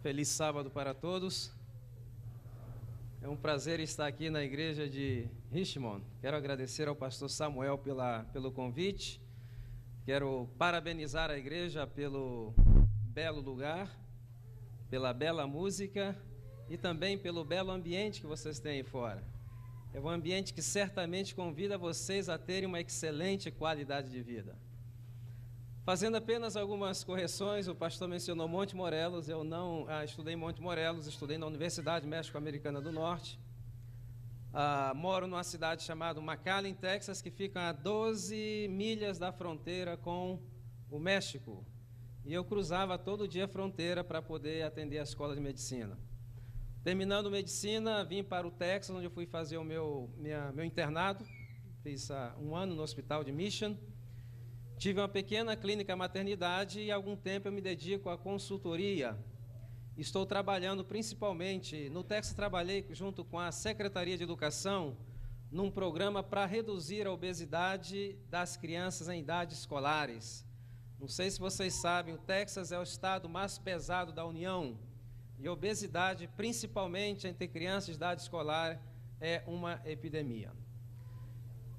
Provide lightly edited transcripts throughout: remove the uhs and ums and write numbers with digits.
Feliz sábado para todos. É um prazer estar aqui na igreja de Richmond. Quero agradecer ao pastor Samuel pelo convite. Quero parabenizar a igreja pelo belo lugar, pela bela música e também pelo belo ambiente que vocês têm aí fora. É um ambiente que certamente convida vocês a terem uma excelente qualidade de vida. Fazendo apenas algumas correções, o pastor mencionou Monte Morelos. Eu não estudei em Monte Morelos, estudei na Universidade México-Americana do Norte. Moro numa cidade chamada McAllen, Texas, que fica a 12 milhas da fronteira com o México. E eu cruzava todo dia a fronteira para poder atender a escola de medicina. Terminando medicina, vim para o Texas, onde eu fui fazer o meu internado. Fiz 1 ano no hospital de Mission. Tive uma pequena clínica maternidade e há algum tempo eu me dedico à consultoria. Estou trabalhando principalmente, no Texas trabalhei junto com a Secretaria de Educação, num programa para reduzir a obesidade das crianças em idades escolares. Não sei se vocês sabem, o Texas é o estado mais pesado da União e a obesidade, principalmente entre crianças de idade escolar, é uma epidemia.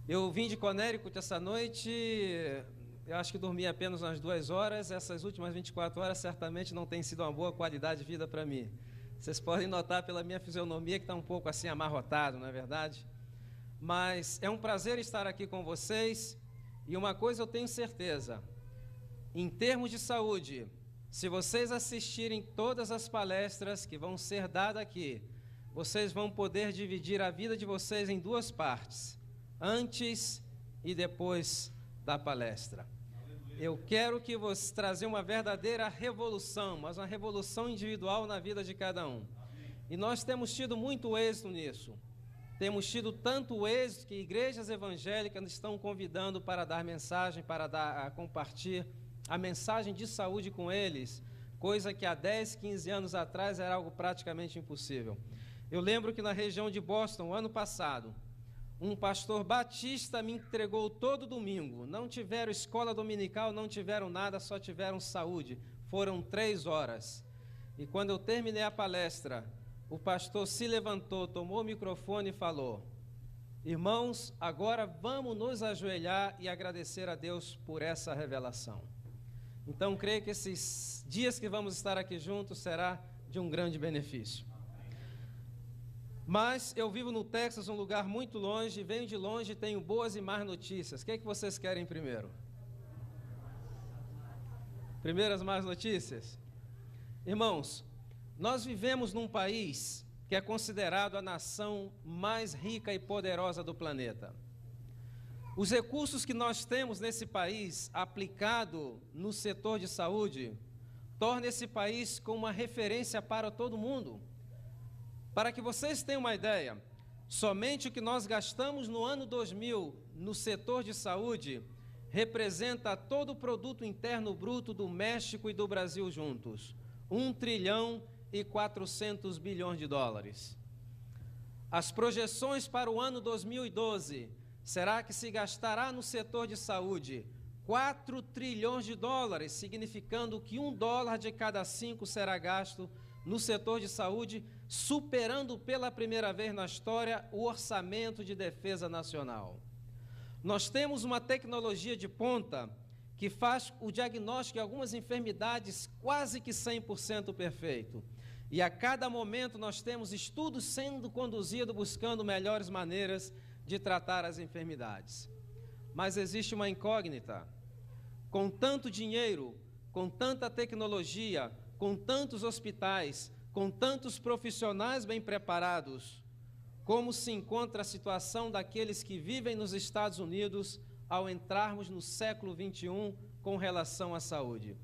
Eu vim de Connecticut essa noite. Eu acho que dormi apenas umas 2 horas. Essas últimas 24 horas certamente não tem sido uma boa qualidade de vida para mim. Vocês podem notar pela minha fisionomia que está um pouco assim amarrotado, não é verdade? Mas é um prazer estar aqui com vocês. E uma coisa eu tenho certeza: em termos de saúde, se vocês assistirem todas as palestras que vão ser dadas aqui, vocês vão poder dividir a vida de vocês em 2 partes, antes e depois da palestra. Eu quero que você trazer uma verdadeira revolução, mas uma revolução individual na vida de cada um. E nós temos tido muito êxito nisso. Temos tido tanto êxito que igrejas evangélicas estão convidando para dar mensagem, para compartilhar a mensagem de saúde com eles, coisa que há 10, 15 anos atrás era algo praticamente impossível. Eu lembro que na região de Boston, ano passado, um pastor batista me entregou todo domingo. Não tiveram escola dominical, não tiveram nada, só tiveram saúde. Foram 3 horas. E quando eu terminei a palestra, o pastor se levantou, tomou o microfone e falou: irmãos, agora vamos nos ajoelhar e agradecer a Deus por essa revelação. Então, creio que esses dias que vamos estar aqui juntos será de um grande benefício. Mas eu vivo no Texas, um lugar muito longe, venho de longe e tenho boas e más notícias. O que é que vocês querem primeiro? Primeiro as más notícias? Irmãos, nós vivemos num país que é considerado a nação mais rica e poderosa do planeta. Os recursos que nós temos nesse país, aplicado no setor de saúde, torna esse país como uma referência para todo mundo. Para que vocês tenham uma ideia, somente o que nós gastamos no ano 2000 no setor de saúde representa todo o produto interno bruto do México e do Brasil juntos, 1 trilhão e 400 bilhões de dólares. As projeções para o ano 2012 será que se gastará no setor de saúde 4 trilhões de dólares, significando que $1 de cada 5 será gasto no setor de saúde, superando pela primeira vez na história o orçamento de defesa nacional. Nós temos uma tecnologia de ponta que faz o diagnóstico de algumas enfermidades quase que 100% perfeito. E a cada momento nós temos estudos sendo conduzidos buscando melhores maneiras de tratar as enfermidades. Mas existe uma incógnita. Com tanto dinheiro, com tanta tecnologia, com tantos hospitais, com tantos profissionais bem preparados, como se encontra a situação daqueles que vivem nos Estados Unidos ao entrarmos no século XXI com relação à saúde?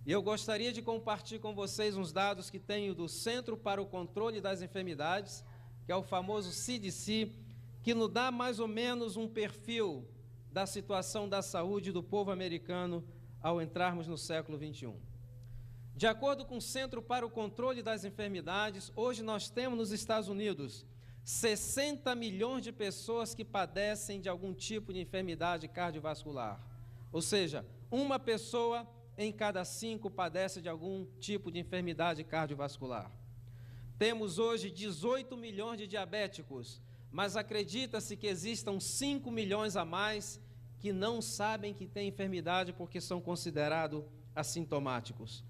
E eu gostaria de compartilhar com vocês uns dados que tenho do Centro para o Controle das Enfermidades, que é o famoso CDC, que nos dá mais ou menos um perfil da situação da saúde do povo americano ao entrarmos no século XXI. De acordo com o Centro para o Controle das Enfermidades, hoje nós temos nos Estados Unidos 60 milhões de pessoas que padecem de algum tipo de enfermidade cardiovascular. Ou seja, uma pessoa em cada 5 padece de algum tipo de enfermidade cardiovascular. Temos hoje 18 milhões de diabéticos, mas acredita-se que existam 5 milhões a mais que não sabem que têm enfermidade porque são considerados assintomáticos.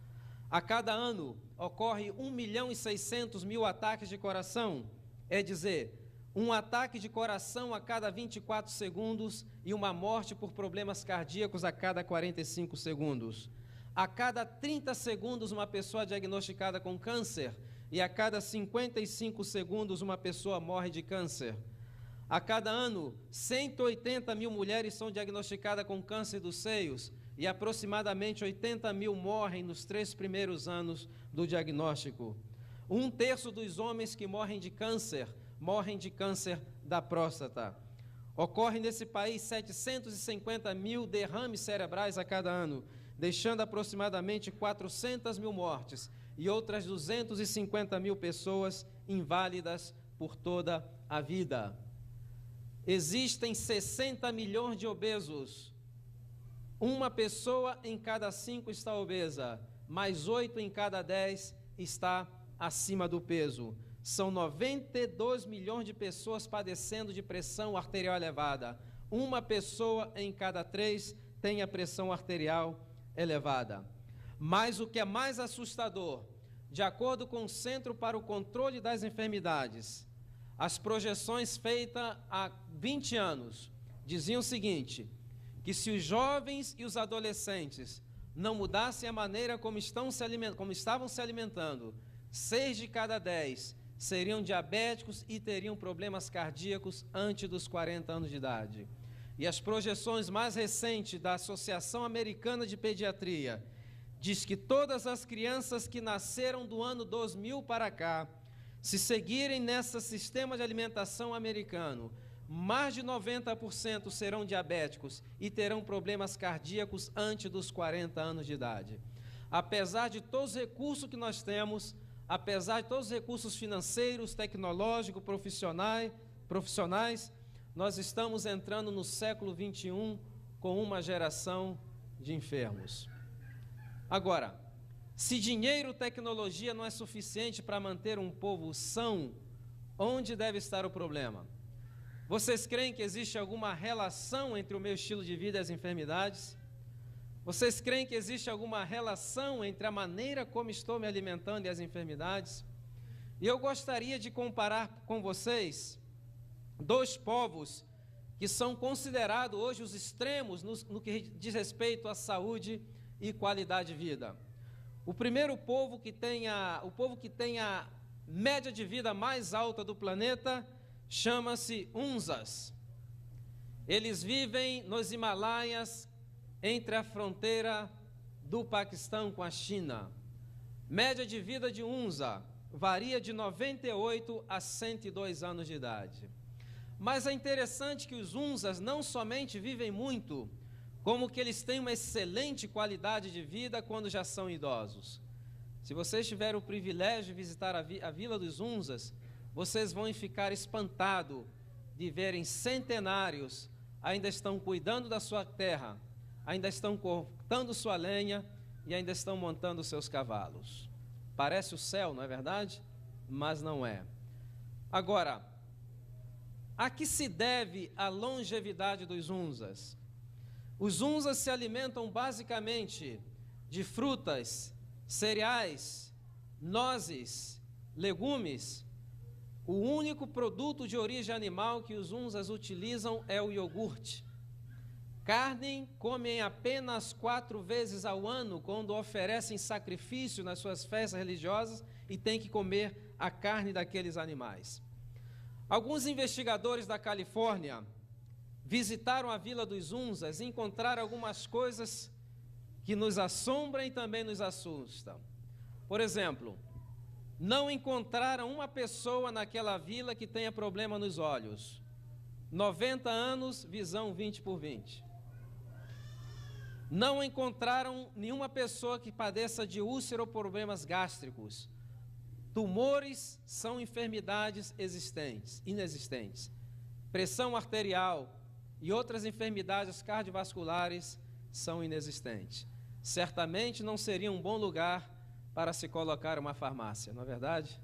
A cada ano ocorre 1.600.000 ataques de coração, é dizer, um ataque de coração a cada 24 segundos e uma morte por problemas cardíacos a cada 45 segundos. A cada 30 segundos uma pessoa é diagnosticada com câncer e a cada 55 segundos uma pessoa morre de câncer. A cada ano, 180.000 mulheres são diagnosticadas com câncer dos seios e aproximadamente 80.000 morrem nos 3 primeiros anos do diagnóstico. 1/3 dos homens que morrem de câncer da próstata. Ocorre nesse país 750.000 derrames cerebrais a cada ano, deixando aproximadamente 400.000 mortes e outras 250.000 pessoas inválidas por toda a vida. Existem 60 milhões de obesos. Uma pessoa em cada 5 está obesa, mais 8 em cada 10 está acima do peso. São 92 milhões de pessoas padecendo de pressão arterial elevada. Uma pessoa em cada 3 tem a pressão arterial elevada. Mas o que é mais assustador, de acordo com o Centro para o Controle das Enfermidades, as projeções feitas há 20 anos diziam o seguinte, que se os jovens e os adolescentes não mudassem a maneira como estavam se alimentando, 6 de cada 10 seriam diabéticos e teriam problemas cardíacos antes dos 40 anos de idade. E as projeções mais recentes da Associação Americana de Pediatria diz que todas as crianças que nasceram do ano 2000 para cá, se seguirem nesse sistema de alimentação americano, mais de 90% serão diabéticos e terão problemas cardíacos antes dos 40 anos de idade. Apesar de todos os recursos que nós temos, apesar de todos os recursos financeiros, tecnológicos, profissionais, nós estamos entrando no século 21 com uma geração de enfermos. Agora, se dinheiro e tecnologia não é suficiente para manter um povo são, onde deve estar o problema? Vocês creem que existe alguma relação entre o meu estilo de vida e as enfermidades? Vocês creem que existe alguma relação entre a maneira como estou me alimentando e as enfermidades? E eu gostaria de comparar com vocês 2 povos que são considerados hoje os extremos no que diz respeito à saúde e qualidade de vida. O primeiro povo que tem a média de vida mais alta do planeta chama-se Hunzas. Eles vivem nos Himalaias, entre a fronteira do Paquistão com a China. Média de vida de Hunza varia de 98 a 102 anos de idade. Mas é interessante que os Hunzas não somente vivem muito, como que eles têm uma excelente qualidade de vida quando já são idosos. Se vocês tiverem o privilégio de visitar a Vila dos Hunzas, vocês vão ficar espantados de verem centenários ainda estão cuidando da sua terra, ainda estão cortando sua lenha e ainda estão montando seus cavalos. Parece o céu, não é verdade? Mas não é. Agora, a que se deve a longevidade dos Hunzas? Os Hunzas se alimentam basicamente de frutas, cereais, nozes, legumes. O único produto de origem animal que os Hunzas utilizam é o iogurte. Carne comem apenas 4 vezes ao ano, quando oferecem sacrifício nas suas festas religiosas e têm que comer a carne daqueles animais. Alguns investigadores da Califórnia visitaram a Vila dos Hunzas e encontraram algumas coisas que nos assombram e também nos assustam. Por exemplo, não encontraram uma pessoa naquela vila que tenha problema nos olhos. 90 anos, visão 20/20. Não encontraram nenhuma pessoa que padeça de úlcera ou problemas gástricos. Tumores são enfermidades inexistentes. Pressão arterial e outras enfermidades cardiovasculares são inexistentes. certamente não seria um bom lugar para se colocar uma farmácia, não é verdade?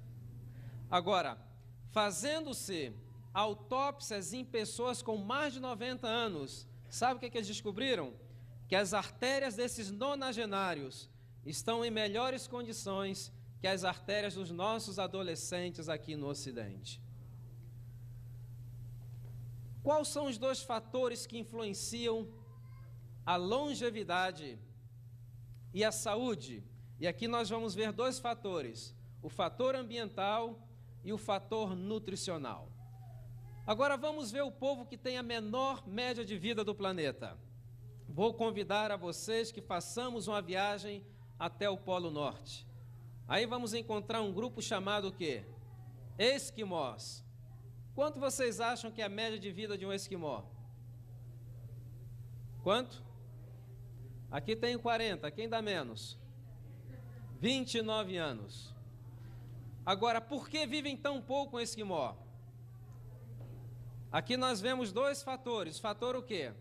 Agora, fazendo-se autópsias em pessoas com mais de 90 anos, sabe o que eles descobriram? Que as artérias desses nonagenários estão em melhores condições que as artérias dos nossos adolescentes aqui no Ocidente. Quais são os dois fatores que influenciam a longevidade e a saúde? E aqui nós vamos ver dois fatores, o fator ambiental e o fator nutricional. Agora vamos ver o povo que tem a menor média de vida do planeta. Vou convidar a vocês que façamos uma viagem até o Polo Norte. Aí vamos encontrar um grupo chamado o quê? Esquimós. Quanto vocês acham que é a média de vida de um esquimó? Quanto? Aqui tem 40, quem dá menos? 29 anos. Agora, por que vivem tão pouco um esquimó? Aqui nós vemos dois fatores. Fator o quê?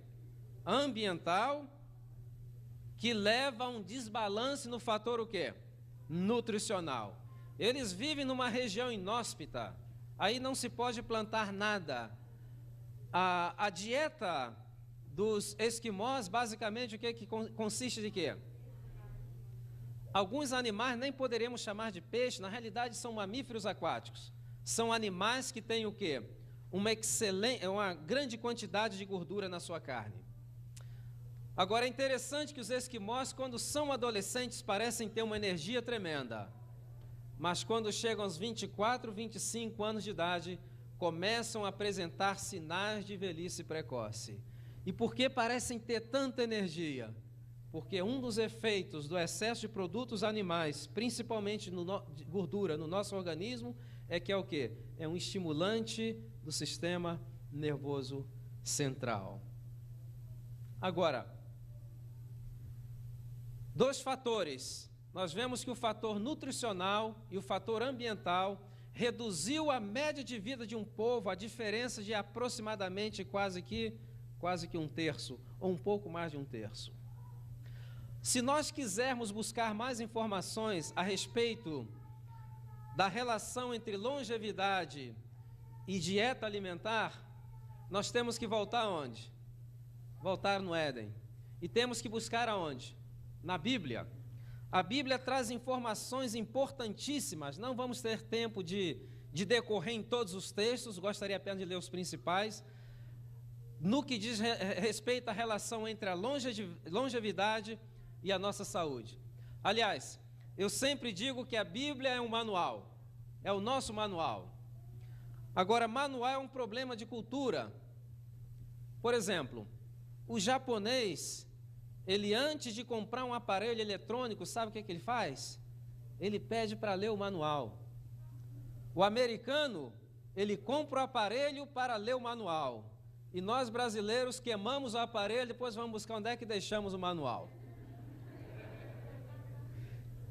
Ambiental, que leva a um desbalance no fator o quê? Nutricional. Eles vivem numa região inóspita, aí não se pode plantar nada. A dieta dos esquimós, basicamente, o que consiste de quê? Alguns animais nem poderíamos chamar de peixe, na realidade são mamíferos aquáticos. São animais que têm o quê? Uma grande quantidade de gordura na sua carne. Agora é interessante que os esquimós, quando são adolescentes, parecem ter uma energia tremenda. Mas quando chegam aos 24, 25 anos de idade, começam a apresentar sinais de velhice precoce. E por que parecem ter tanta energia? Porque um dos efeitos do excesso de produtos animais, principalmente de gordura no nosso organismo, é que é o quê? É um estimulante do sistema nervoso central. Agora, dois fatores. Nós vemos que o fator nutricional e o fator ambiental reduziu a média de vida de um povo, a diferença de aproximadamente quase que um terço, ou um pouco mais de um terço. Se nós quisermos buscar mais informações a respeito da relação entre longevidade e dieta alimentar, nós temos que voltar aonde? Voltar no Éden. E temos que buscar aonde? Na Bíblia. A Bíblia traz informações importantíssimas, não vamos ter tempo de decorrer em todos os textos, gostaria apenas de ler os principais, no que diz respeito à relação entre a longevidade e a nossa saúde. Aliás, eu sempre digo que a Bíblia é um manual, é o nosso manual. Agora, manual é um problema de cultura. Por exemplo, o japonês, ele antes de comprar um aparelho eletrônico, sabe o que ele faz? Ele pede para ler o manual. O americano, ele compra o aparelho para ler o manual. E nós brasileiros queimamos o aparelho, depois vamos buscar onde é que deixamos o manual.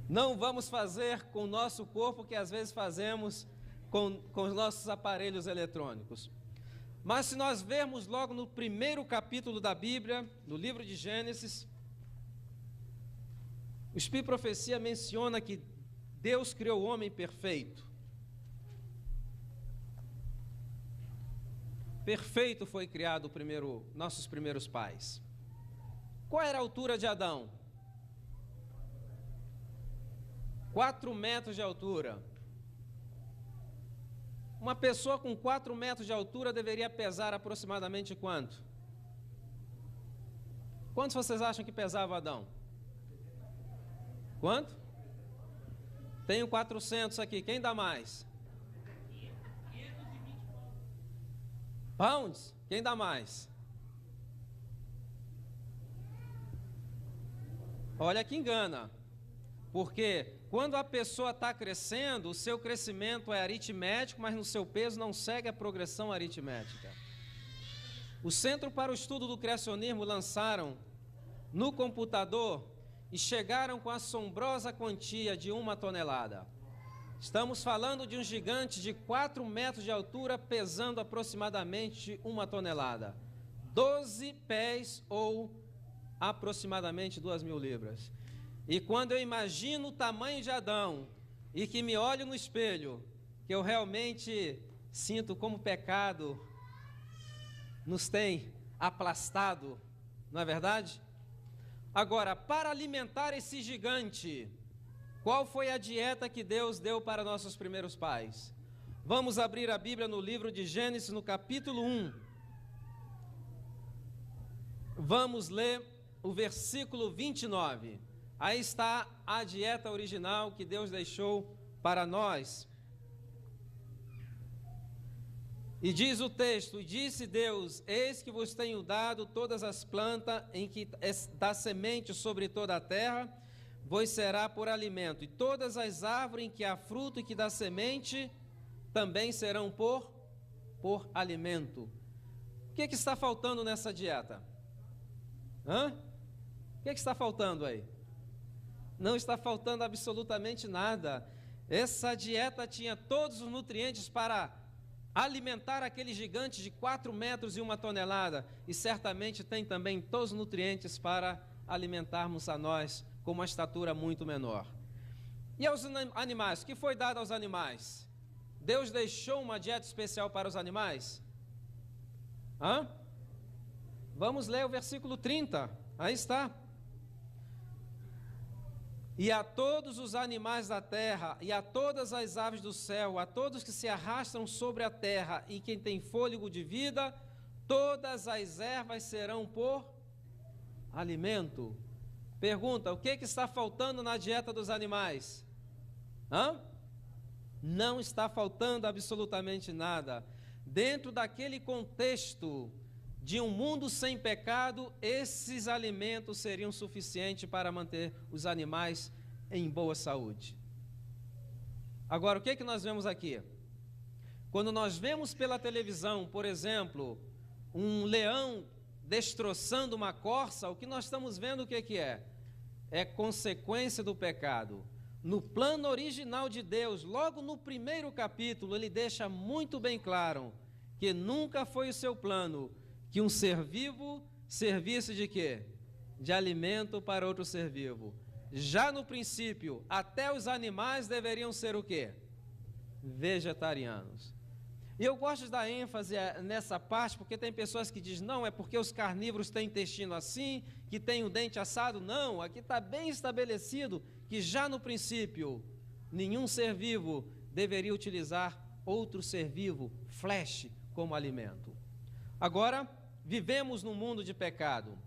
Não vamos fazer com o nosso corpo o que às vezes fazemos com os nossos aparelhos eletrônicos. Mas se nós vermos logo no primeiro capítulo da Bíblia, no livro de Gênesis, o Espírito de Profecia menciona que Deus criou o homem perfeito. Perfeito foi criado nossos primeiros pais. Qual era a altura de Adão? 4 metros de altura. Uma pessoa com 4 metros de altura deveria pesar aproximadamente quanto? Quantos vocês acham que pesava Adão? Quanto? Tenho 400 aqui, quem dá mais? Pounds? Quem dá mais? Olha que engana, porque quando a pessoa está crescendo, o seu crescimento é aritmético, mas no seu peso não segue a progressão aritmética. O Centro para o Estudo do Criacionismo lançaram no computador e chegaram com a assombrosa quantia de 1 tonelada. Estamos falando de um gigante de 4 metros de altura, pesando aproximadamente 1 tonelada. 12 pés ou aproximadamente 2.000 libras. E quando eu imagino o tamanho de Adão e que me olho no espelho, que eu realmente sinto como o pecado nos tem aplastado, não é verdade? Agora, para alimentar esse gigante, qual foi a dieta que Deus deu para nossos primeiros pais? Vamos abrir a Bíblia no livro de Gênesis, no capítulo 1. Vamos ler o versículo 29. Aí está a dieta original que Deus deixou para nós. E diz o texto: e disse Deus, eis que vos tenho dado todas as plantas em que dá semente sobre toda a terra, vos será por alimento, e todas as árvores em que há fruto e que dá semente, também serão por alimento. O que está faltando nessa dieta? O que está faltando aí? Não está faltando absolutamente nada. Essa dieta tinha todos os nutrientes para alimentar aquele gigante de 4 metros e 1 tonelada, e certamente tem também todos os nutrientes para alimentarmos a nós com uma estatura muito menor. E aos animais, o que foi dado aos animais? Deus deixou uma dieta especial para os animais? Vamos ler o versículo 30, aí está. E a todos os animais da terra, e a todas as aves do céu, a todos que se arrastam sobre a terra, e quem tem fôlego de vida, todas as ervas serão por alimento. Pergunta: o que está faltando na dieta dos animais? Não está faltando absolutamente nada. Dentro daquele contexto de um mundo sem pecado, esses alimentos seriam suficientes para manter os animais em boa saúde. Agora, o que nós vemos aqui? Quando nós vemos pela televisão, por exemplo, um leão destroçando uma corça, o que nós estamos vendo o que é? É consequência do pecado. No plano original de Deus, logo no primeiro capítulo, ele deixa muito bem claro que nunca foi o seu plano que um ser vivo servisse de quê? De alimento para outro ser vivo. Já no princípio, até os animais deveriam ser o quê? Vegetarianos. E eu gosto de dar ênfase nessa parte, porque tem pessoas que dizem, não, é porque os carnívoros têm intestino assim, que tem o dente assado. Não, aqui está bem estabelecido que já no princípio, nenhum ser vivo deveria utilizar outro ser vivo, flesh, como alimento. Agora, vivemos num mundo de pecado,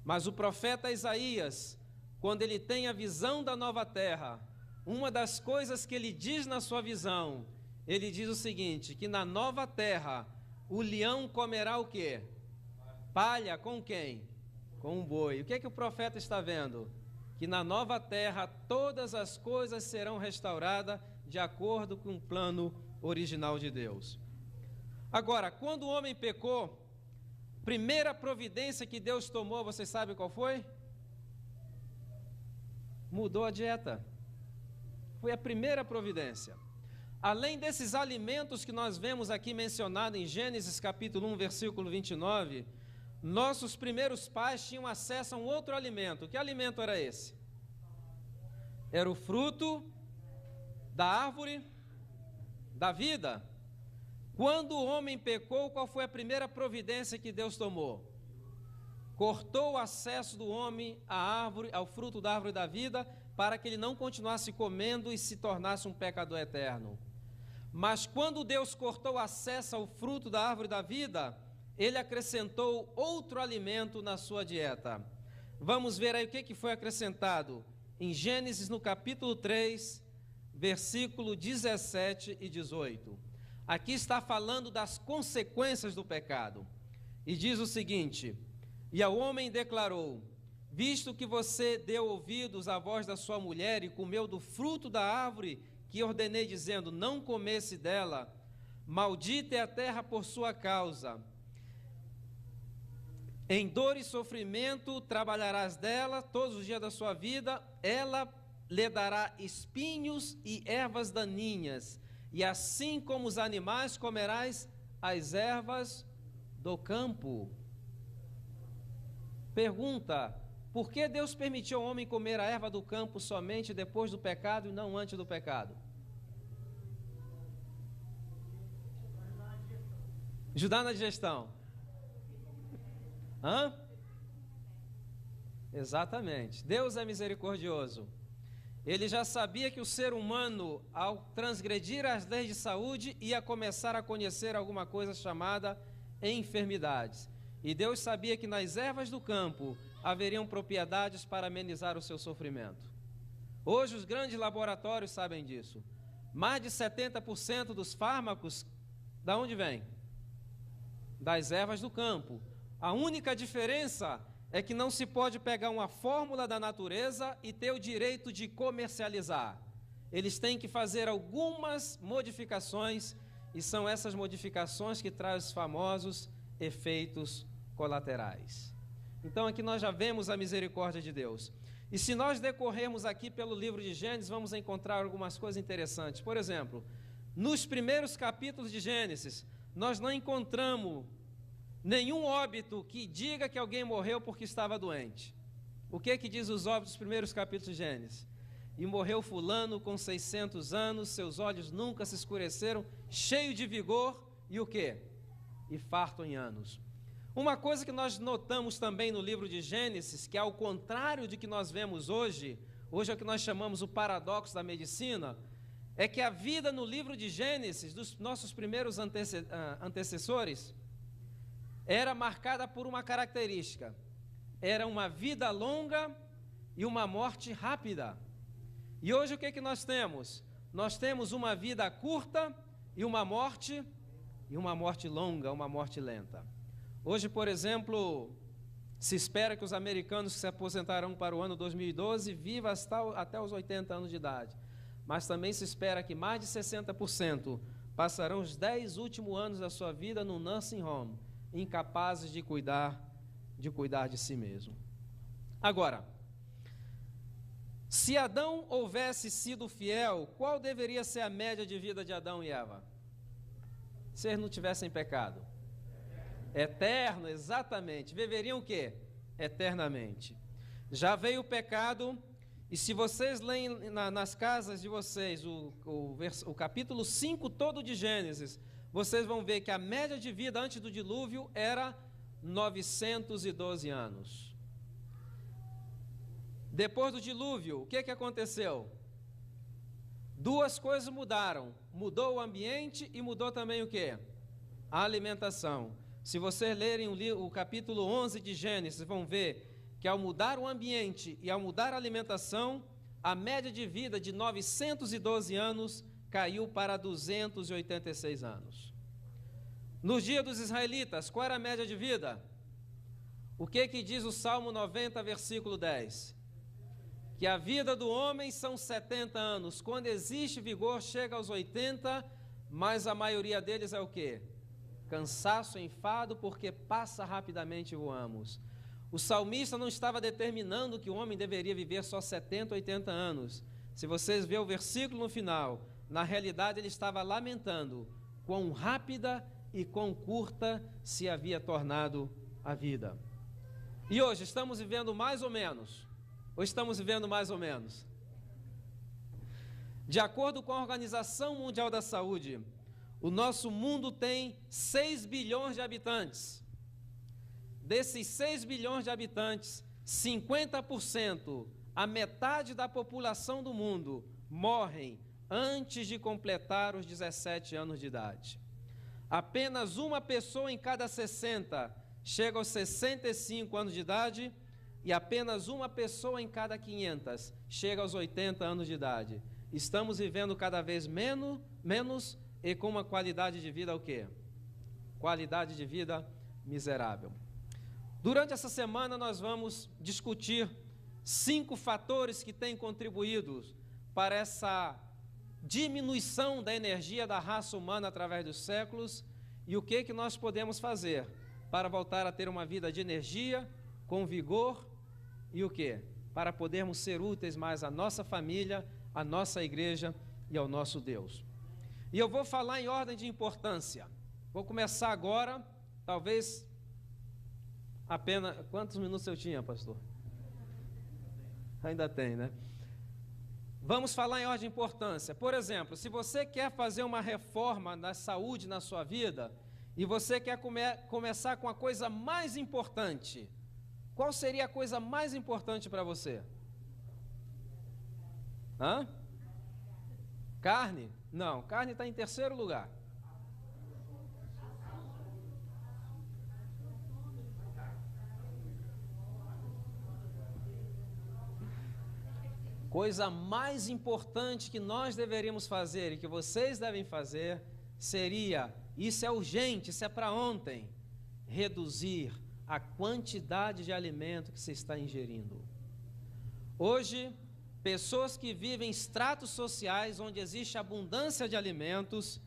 mas o profeta Isaías, quando ele tem a visão da nova terra, uma das coisas que ele diz na sua visão, ele diz o seguinte, que na nova terra, o leão comerá o quê? Palha com quem? Com um boi. O que o profeta está vendo? Que na nova terra, todas as coisas serão restauradas de acordo com o plano original de Deus. Agora, quando o homem pecou, primeira providência que Deus tomou, vocês sabem qual foi? Mudou a dieta. Foi a primeira providência. Além desses alimentos que nós vemos aqui mencionados em Gênesis capítulo 1, versículo 29, nossos primeiros pais tinham acesso a um outro alimento. Que alimento era esse? Era o fruto da árvore da vida. Quando o homem pecou, qual foi a primeira providência que Deus tomou? Cortou o acesso do homem à árvore, ao fruto da árvore da vida, para que ele não continuasse comendo e se tornasse um pecador eterno. Mas quando Deus cortou o acesso ao fruto da árvore da vida, ele acrescentou outro alimento na sua dieta. Vamos ver aí o que foi acrescentado em Gênesis no capítulo 3, versículo 17 e 18. Aqui está falando das consequências do pecado. E diz o seguinte: e ao homem declarou, visto que você deu ouvidos à voz da sua mulher e comeu do fruto da árvore que ordenei dizendo, não comesse dela, maldita é a terra por sua causa. Em dor e sofrimento trabalharás dela todos os dias da sua vida, ela lhe dará espinhos e ervas daninhas, e assim como os animais comerás as ervas do campo. Pergunta: por que Deus permitiu ao homem comer a erva do campo somente depois do pecado e não antes do pecado? Ajudar na digestão. Hã? Exatamente. Deus é misericordioso. Ele já sabia que o ser humano, ao transgredir as leis de saúde, ia começar a conhecer alguma coisa chamada enfermidades. E Deus sabia que nas ervas do campo haveriam propriedades para amenizar o seu sofrimento. Hoje os grandes laboratórios sabem disso. Mais de 70% dos fármacos, da onde vem? Das ervas do campo. A única diferença é que não se pode pegar uma fórmula da natureza e ter o direito de comercializar. Eles têm que fazer algumas modificações, e são essas modificações que trazem os famosos efeitos colaterais. Então aqui nós já vemos a misericórdia de Deus. E se nós decorrermos aqui pelo livro de Gênesis, vamos encontrar algumas coisas interessantes. Por exemplo, nos primeiros capítulos de Gênesis, nós não encontramos nenhum óbito que diga que alguém morreu porque estava doente. O que diz os óbitos dos primeiros capítulos de Gênesis? E morreu fulano com 600 anos, seus olhos nunca se escureceram, cheio de vigor, e o quê? E farto em anos. Uma coisa que nós notamos também no livro de Gênesis, que é ao contrário de que nós vemos hoje é o que nós chamamos o paradoxo da medicina, é que a vida no livro de Gênesis, dos nossos primeiros antecessores, era marcada por uma característica: era uma vida longa e uma morte rápida. E hoje o que nós temos? Nós temos uma vida curta e uma morte longa, uma morte lenta. Hoje, por exemplo, se espera que os americanos que se aposentarão para o ano 2012 vivam até os 80 anos de idade. Mas também se espera que mais de 60% passarão os 10 últimos anos da sua vida no nursing home, incapazes de cuidar de si mesmo. Agora, se Adão houvesse sido fiel, qual deveria ser a média de vida de Adão e Eva? Se eles não tivessem pecado? Eterno, exatamente. Viveriam o quê? Eternamente. Já veio o pecado, e se vocês leem nas casas de vocês o capítulo 5 todo de Gênesis, vocês vão ver que a média de vida antes do dilúvio era 912 anos. Depois do dilúvio, o que aconteceu? Duas coisas mudaram. Mudou o ambiente e mudou também o quê? A alimentação. Se vocês lerem o capítulo 11 de Gênesis, vão ver que ao mudar o ambiente e ao mudar a alimentação, a média de vida de 912 anos caiu para 286 anos. Nos dias dos israelitas, qual era a média de vida? O que diz o Salmo 90, versículo 10? Que a vida do homem são 70 anos. Quando existe vigor, chega aos 80, mas a maioria deles é o quê? Cansaço, enfado, porque passa rapidamente e voamos. O salmista não estava determinando que o homem deveria viver só 70, 80 anos. Se vocês verem o versículo no final, na realidade ele estava lamentando quão rápida e quão curta se havia tornado a vida. E hoje estamos vivendo mais ou menos? Ou estamos vivendo mais ou menos? De acordo com a Organização Mundial da Saúde, o nosso mundo tem 6 bilhões de habitantes. Desses 6 bilhões de habitantes, 50%, a metade da população do mundo, morrem antes de completar os 17 anos de idade. Apenas uma pessoa em cada 60 chega aos 65 anos de idade e apenas uma pessoa em cada 500 chega aos 80 anos de idade. Estamos vivendo cada vez menos e com uma qualidade de vida o quê? Qualidade de vida miserável. Durante essa semana nós vamos discutir 5 fatores que têm contribuído para essa diminuição da energia da raça humana através dos séculos e o que nós podemos fazer para voltar a ter uma vida de energia, com vigor e o quê? Para podermos ser úteis mais à nossa família, à nossa igreja e ao nosso Deus. E eu vou falar em ordem de importância. Vou começar agora, talvez apenas... Quantos minutos eu tinha, pastor? Ainda tem, né? Vamos falar em ordem de importância. Por exemplo, se você quer fazer uma reforma na saúde na sua vida e você quer começar com a coisa mais importante, qual seria a coisa mais importante para você? Hã? Carne? Não, carne está em terceiro lugar. Coisa mais importante que nós deveríamos fazer e que vocês devem fazer seria, isso é urgente, isso é para ontem, reduzir a quantidade de alimento que você está ingerindo. Hoje, pessoas que vivem em estratos sociais onde existe abundância de alimentos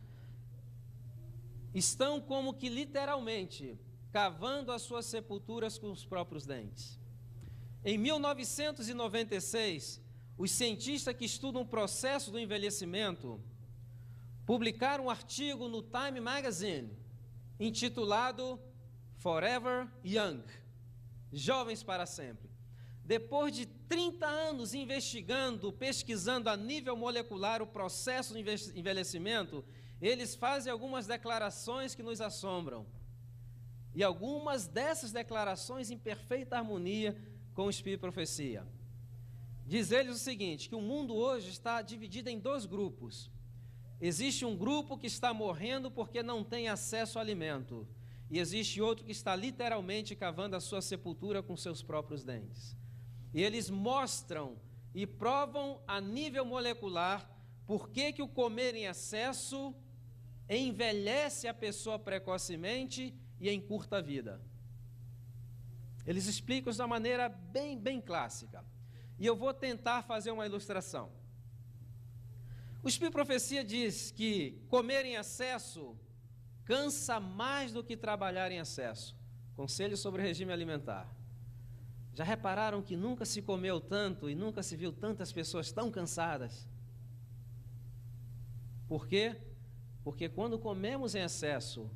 estão como que literalmente cavando as suas sepulturas com os próprios dentes. Em 1996, os cientistas que estudam o processo do envelhecimento publicaram um artigo no Time Magazine intitulado Forever Young, Jovens para Sempre. Depois de 30 anos investigando, pesquisando a nível molecular o processo do envelhecimento, eles fazem algumas declarações que nos assombram. E algumas dessas declarações em perfeita harmonia com o Espírito de Profecia. Diz eles o seguinte, que o mundo hoje está dividido em dois grupos. Existe um grupo que está morrendo porque não tem acesso ao alimento. E existe outro que está literalmente cavando a sua sepultura com seus próprios dentes. E eles mostram e provam a nível molecular por que o comer em excesso envelhece a pessoa precocemente e encurta a vida. Eles explicam isso de uma maneira bem clássica. E eu vou tentar fazer uma ilustração. O Espírito de Profecia diz que comer em excesso cansa mais do que trabalhar em excesso. Conselho sobre regime alimentar. Já repararam que nunca se comeu tanto e nunca se viu tantas pessoas tão cansadas? Por quê? Porque quando comemos em excesso,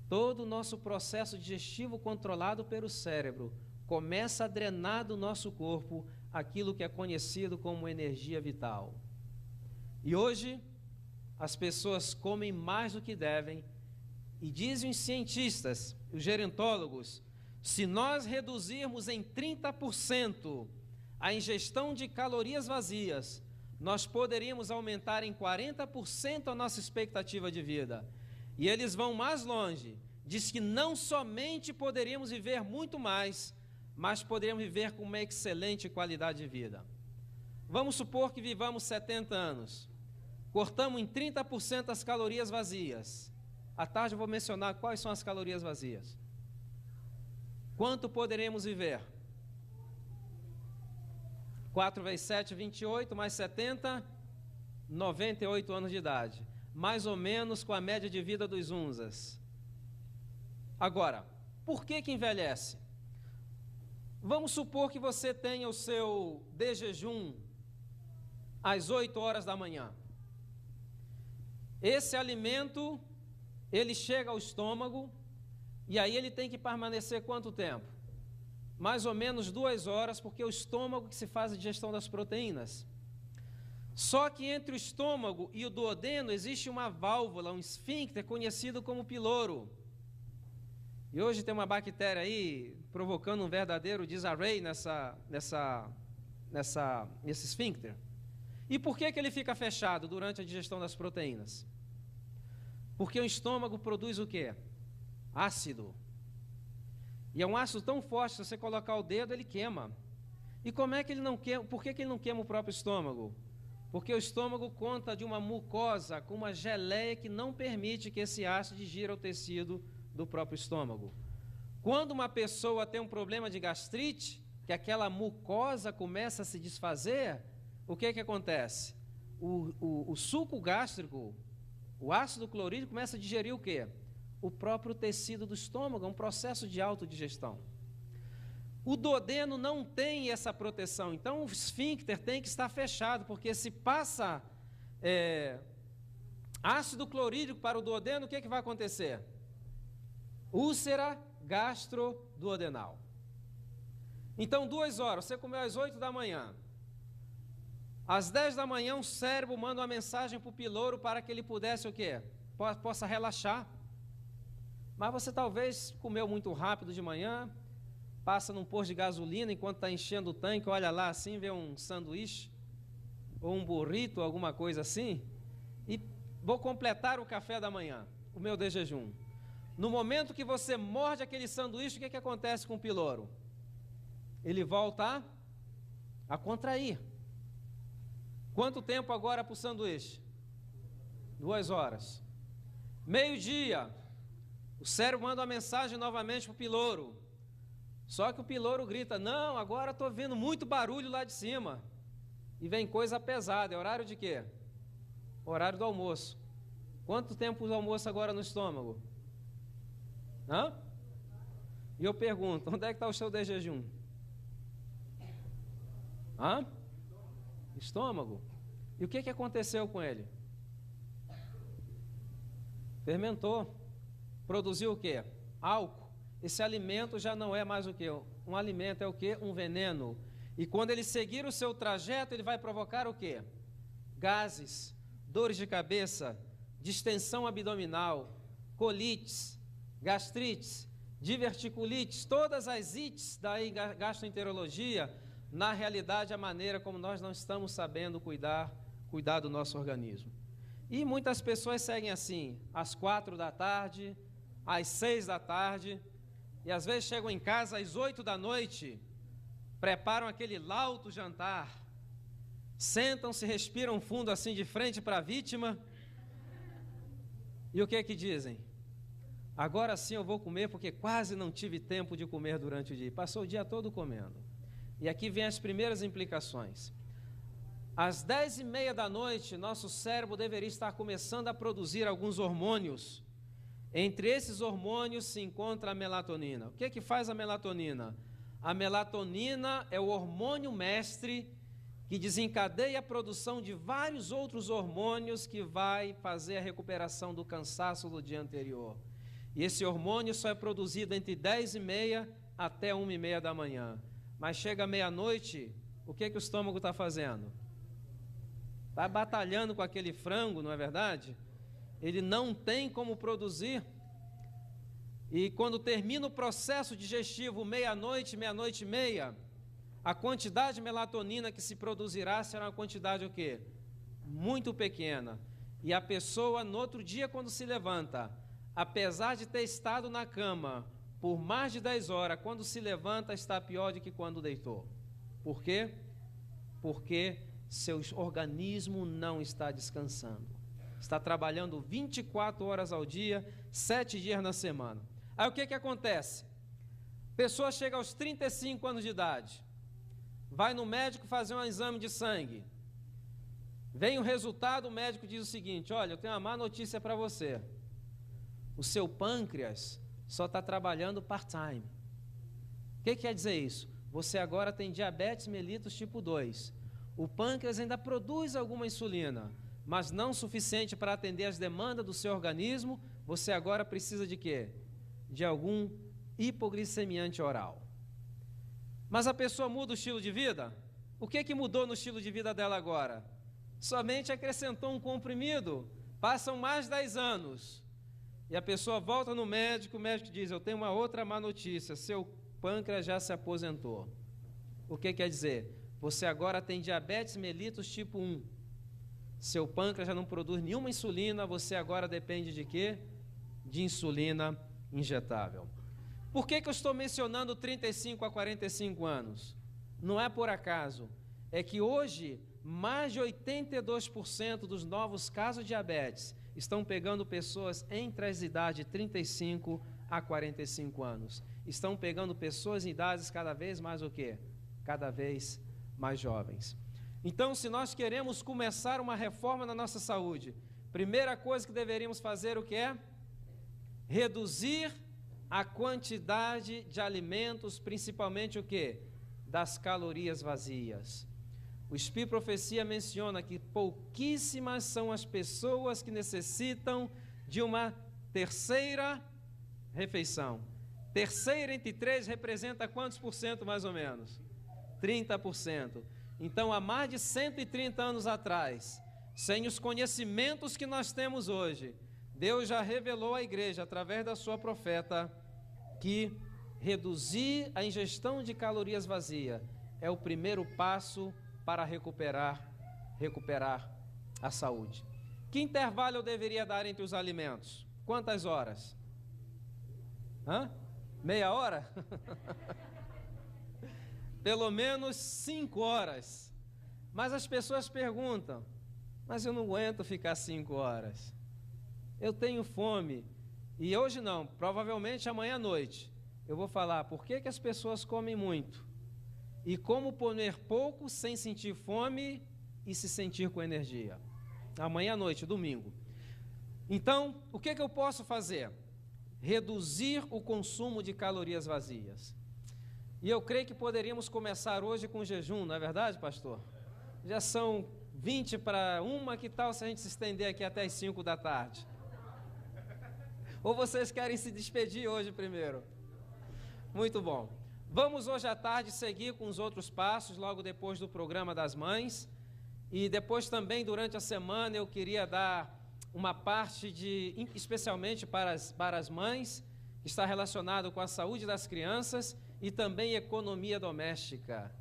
todo o nosso processo digestivo controlado pelo cérebro começa a drenar do nosso corpo aquilo que é conhecido como energia vital. E hoje, as pessoas comem mais do que devem, e dizem os cientistas, os gerontólogos, se nós reduzirmos em 30% a ingestão de calorias vazias, nós poderíamos aumentar em 40% a nossa expectativa de vida. E eles vão mais longe, diz que não somente poderíamos viver muito mais, mas poderíamos viver com uma excelente qualidade de vida. Vamos supor que vivamos 70 anos. Cortamos em 30% as calorias vazias. À tarde eu vou mencionar quais são as calorias vazias. Quanto poderemos viver? 4 vezes 7, 28, mais 70, 98 anos de idade. Mais ou menos com a média de vida dos unzas. Agora, por que envelhece? Vamos supor que você tenha o seu de jejum às 8 horas da manhã. Esse alimento, ele chega ao estômago e aí ele tem que permanecer quanto tempo? Mais ou menos 2 horas, porque é o estômago que se faz a digestão das proteínas. Só que entre o estômago e o duodeno existe uma válvula, um esfíncter conhecido como piloro. E hoje tem uma bactéria aí provocando um verdadeiro disarray nesse esfíncter. E por que ele fica fechado durante a digestão das proteínas? Porque o estômago produz o quê? Ácido. E é um ácido tão forte, se você colocar o dedo, ele queima. E como é que ele não queima? Por que ele não queima o próprio estômago? Porque o estômago conta de uma mucosa com uma geleia que não permite que esse ácido digira o tecido do próprio estômago. Quando uma pessoa tem um problema de gastrite, que aquela mucosa começa a se desfazer, o que acontece? O suco gástrico, o ácido clorídrico começa a digerir o quê? O próprio tecido do estômago, é um processo de autodigestão. O duodeno não tem essa proteção, então o esfíncter tem que estar fechado, porque se passa ácido clorídrico para o duodeno, o que vai acontecer? Úlcera gastroduodenal. Então, 2 horas, você comeu às 8 da manhã. Às 10 da manhã, o cérebro manda uma mensagem para o pilouro para que ele pudesse o quê? Possa relaxar. Mas você talvez comeu muito rápido de manhã, passa num posto de gasolina enquanto está enchendo o tanque, olha lá assim, vê um sanduíche, ou um burrito, alguma coisa assim, e vou completar o café da manhã, o meu de jejum. No momento que você morde aquele sanduíche, o que acontece com o pilouro? Ele volta a contrair. Quanto tempo agora para o sanduíche? 2 horas. Meio-dia, o cérebro manda uma mensagem novamente para o pilouro. Só que o pilouro grita, não, agora estou vendo muito barulho lá de cima. E vem coisa pesada, é horário de quê? Horário do almoço. Quanto tempo do almoço agora no estômago? Hã? E eu pergunto, onde é que está o seu de jejum? Hã? Estômago. E o que aconteceu com ele? Fermentou. Produziu o quê? Álcool. Esse alimento já não é mais o quê? Um alimento é o quê? Um veneno. E quando ele seguir o seu trajeto, ele vai provocar o quê? Gases, dores de cabeça, distensão abdominal, colites, gastrites, diverticulites, todas as ites da gastroenterologia, na realidade, a maneira como nós não estamos sabendo cuidar do nosso organismo. E muitas pessoas seguem assim, às 4 da tarde, às 6 da tarde, e às vezes chegam em casa às 8 da noite, preparam aquele lauto jantar, sentam-se, respiram fundo assim de frente para a vítima, e o que é que dizem? Agora sim eu vou comer porque quase não tive tempo de comer durante o dia. Passou o dia todo comendo. E aqui vem as primeiras implicações. Às 10h30 da noite, nosso cérebro deveria estar começando a produzir alguns hormônios. Entre esses hormônios se encontra a melatonina. O que é que faz a melatonina? A melatonina é o hormônio mestre que desencadeia a produção de vários outros hormônios que vai fazer a recuperação do cansaço do dia anterior. E esse hormônio só é produzido entre 10h30 até 1h30 da manhã. Mas chega meia-noite, o que o estômago está fazendo? Está batalhando com aquele frango, não é verdade? Ele não tem como produzir. E quando termina o processo digestivo, meia-noite, meia-noite e meia, a quantidade de melatonina que se produzirá será uma quantidade o quê? Muito pequena. E a pessoa, no outro dia, quando se levanta, apesar de ter estado na cama por mais de 10 horas, quando se levanta, está pior do que quando deitou. Por quê? Porque seu organismo não está descansando. Está trabalhando 24 horas ao dia, 7 dias na semana. Aí o que acontece? A pessoa chega aos 35 anos de idade, vai no médico fazer um exame de sangue. Vem o resultado, o médico diz o seguinte, olha, eu tenho uma má notícia para você. O seu pâncreas só está trabalhando part-time. O que quer dizer isso? Você agora tem diabetes mellitus tipo 2. O pâncreas ainda produz alguma insulina, mas não suficiente para atender as demandas do seu organismo. Você agora precisa de quê? De algum hipoglicemiante oral. Mas a pessoa muda o estilo de vida? O que mudou no estilo de vida dela agora? Somente acrescentou um comprimido. Passam mais de 10 anos. E a pessoa volta no médico, o médico diz, eu tenho uma outra má notícia, seu pâncreas já se aposentou. O que quer dizer? Você agora tem diabetes mellitus tipo 1. Seu pâncreas já não produz nenhuma insulina, você agora depende de quê? De insulina injetável. Por que eu estou mencionando 35 a 45 anos? Não é por acaso. É que hoje, mais de 82% dos novos casos de diabetes estão pegando pessoas entre as idades de 35 a 45 anos. Estão pegando pessoas em idades cada vez mais o quê? Cada vez mais jovens. Então, se nós queremos começar uma reforma na nossa saúde, primeira coisa que deveríamos fazer o que é? Reduzir a quantidade de alimentos, principalmente o quê? Das calorias vazias. O Espírito Profecia menciona que pouquíssimas são as pessoas que necessitam de uma terceira refeição. Terceira entre 3 representa quantos por cento mais ou menos? 30%. Então, há mais de 130 anos atrás, sem os conhecimentos que nós temos hoje, Deus já revelou à igreja, através da sua profeta, que reduzir a ingestão de calorias vazias é o primeiro passo para recuperar a saúde. Que intervalo eu deveria dar entre os alimentos? Quantas horas? Meia hora? Pelo menos 5 horas. Mas as pessoas perguntam, mas eu não aguento ficar 5 horas. Eu tenho fome. E hoje não, provavelmente amanhã à noite, eu vou falar por que as pessoas comem muito e como comer pouco sem sentir fome e se sentir com energia. Amanhã à noite, domingo. Então, o que eu posso fazer? Reduzir o consumo de calorias vazias. E eu creio que poderíamos começar hoje com jejum, não é verdade, pastor? Já são 20 para 1, que tal se a gente se estender aqui até as 5 da tarde? Ou vocês querem se despedir hoje primeiro? Muito bom. Vamos hoje à tarde seguir com os outros passos, logo depois do programa das mães. E depois também, durante a semana, eu queria dar uma parte especialmente para as mães, que está relacionado com a saúde das crianças e também economia doméstica.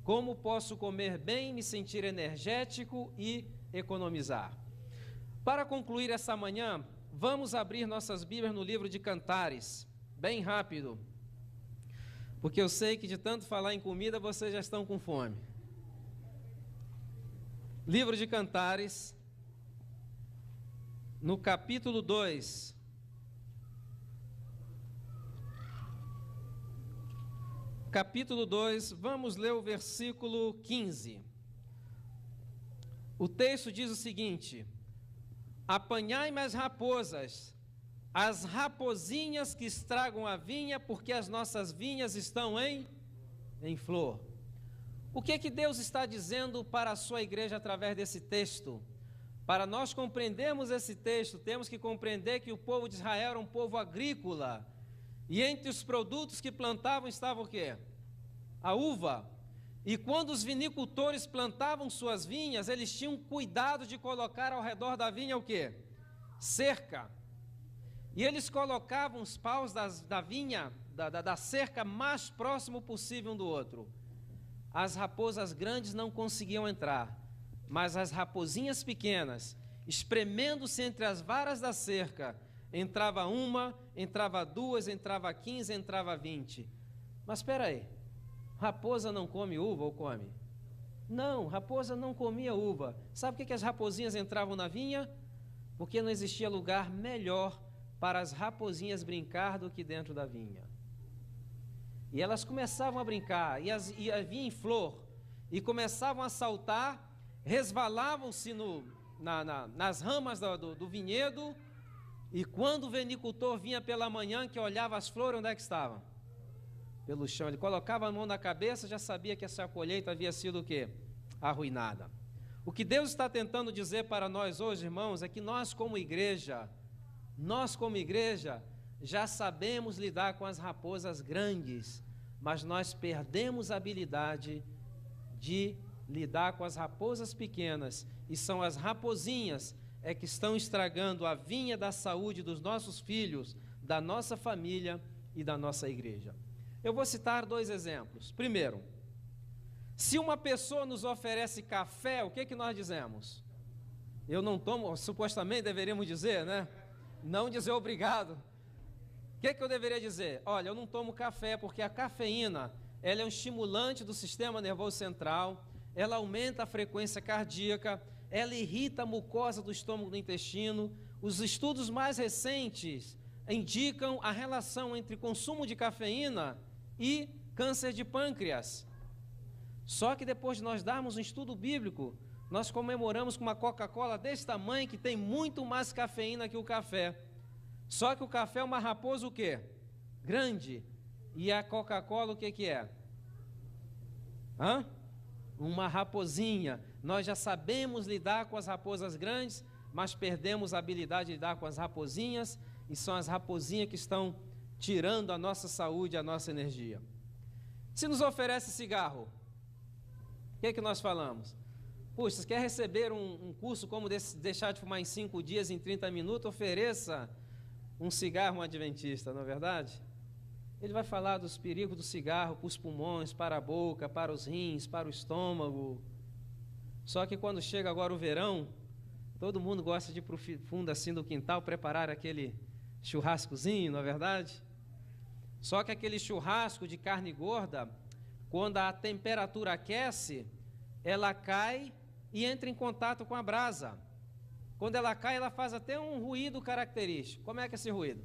Como posso comer bem, me sentir energético e economizar? Para concluir essa manhã, vamos abrir nossas Bíblias no livro de Cantares, bem rápido, porque eu sei que de tanto falar em comida, vocês já estão com fome. Livro de Cantares, no capítulo 2. Capítulo 2, vamos ler o versículo 15. O texto diz o seguinte: apanhai-me as raposas, as rapozinhas que estragam a vinha, porque as nossas vinhas estão em flor. O que Deus está dizendo para a sua igreja através desse texto? Para nós compreendermos esse texto, temos que compreender que o povo de Israel era um povo agrícola. E entre os produtos que plantavam estava o quê? A uva. E quando os vinicultores plantavam suas vinhas, eles tinham cuidado de colocar ao redor da vinha o quê? Cerca. E eles colocavam os paus da vinha, da cerca, mais próximo possível um do outro. As raposas grandes não conseguiam entrar, mas as raposinhas pequenas, espremendo-se entre as varas da cerca, entrava uma, entrava duas, entrava 15, entrava 20. Mas espera aí, raposa não come uva ou come? Não, raposa não comia uva. Sabe por que as raposinhas entravam na vinha? Porque não existia lugar melhor para as raposinhas brincar do que dentro da vinha. E elas começavam a brincar, e a vinha em flor, e começavam a saltar, resvalavam-se nas ramas do vinhedo. E quando o vinicultor vinha pela manhã, que olhava as flores, onde é que estavam? Pelo chão. Ele colocava a mão na cabeça, já sabia que essa colheita havia sido o quê? Arruinada. O que Deus está tentando dizer para nós hoje, irmãos, é que nós como igreja, já sabemos lidar com as raposas grandes, mas nós perdemos a habilidade de lidar com as raposas pequenas, e são as raposinhas que estão estragando a vinha da saúde dos nossos filhos, da nossa família e da nossa igreja. Eu vou citar 2 exemplos. Primeiro, se uma pessoa nos oferece café, o que nós dizemos? Eu não tomo, supostamente deveríamos dizer, né? Não dizer obrigado. O que eu deveria dizer? Olha, eu não tomo café porque a cafeína, ela é um estimulante do sistema nervoso central, ela aumenta a frequência cardíaca, ela irrita a mucosa do estômago e do intestino. Os estudos mais recentes indicam a relação entre consumo de cafeína e câncer de pâncreas. Só que depois de nós darmos um estudo bíblico, nós comemoramos com uma Coca-Cola desse tamanho, que tem muito mais cafeína que o café. Só que o café é uma raposa o quê? Grande. E a Coca-Cola o que é? Uma raposinha. Nós já sabemos lidar com as raposas grandes, mas perdemos a habilidade de lidar com as raposinhas, e são as raposinhas que estão tirando a nossa saúde, a nossa energia. Se nos oferece cigarro, o que é que nós falamos? Puxa, você quer receber um curso como deixar de fumar em 5 dias, em 30 minutos? Ofereça um cigarro a um adventista, não é verdade? Ele vai falar dos perigos do cigarro para os pulmões, para a boca, para os rins, para o estômago. Só que quando chega agora o verão, todo mundo gosta de ir para o fundo assim do quintal, preparar aquele churrascozinho, não é verdade? Só que aquele churrasco de carne gorda, quando a temperatura aquece, ela cai e entra em contato com a brasa. Quando ela cai, ela faz até um ruído característico. Como é que é esse ruído?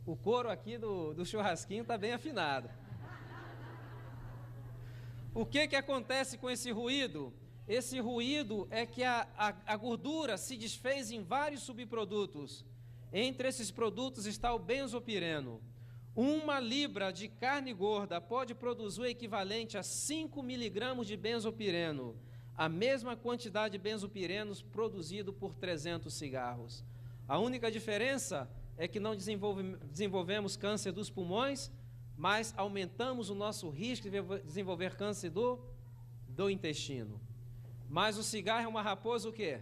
O couro aqui do churrasquinho está bem afinado. O que acontece com esse ruído? Esse ruído é que a gordura se desfez em vários subprodutos. Entre esses produtos está o benzopireno. 1 libra de carne gorda pode produzir o equivalente a 5 miligramas de benzopireno, a mesma quantidade de benzopirenos produzido por 300 cigarros. A única diferença é que não desenvolvemos câncer dos pulmões, mas aumentamos o nosso risco de desenvolver câncer do intestino. Mas o cigarro é uma raposa o quê?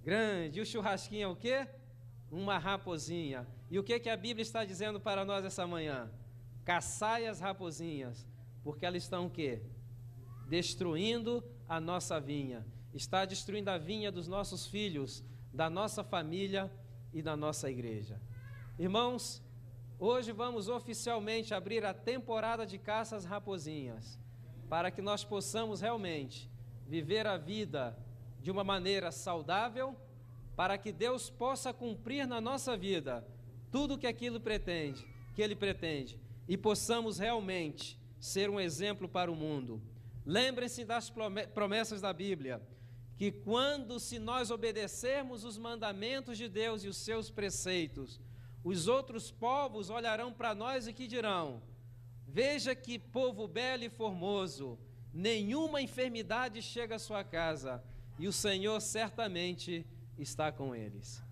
Grande. E o churrasquinho é o quê? Uma raposinha. E o que a Bíblia está dizendo para nós essa manhã? Caçai as raposinhas, porque elas estão o quê? Destruindo a nossa vinha. Está destruindo a vinha dos nossos filhos, da nossa família e da nossa igreja. Irmãos, hoje vamos oficialmente abrir a temporada de caça às raposinhas, para que nós possamos realmente viver a vida de uma maneira saudável, para que Deus possa cumprir na nossa vida tudo que Ele pretende, e possamos realmente ser um exemplo para o mundo. Lembrem-se das promessas da Bíblia, que se nós obedecermos os mandamentos de Deus e os seus preceitos, os outros povos olharão para nós e que dirão: veja que povo belo e formoso, nenhuma enfermidade chega à sua casa, e o Senhor certamente está com eles.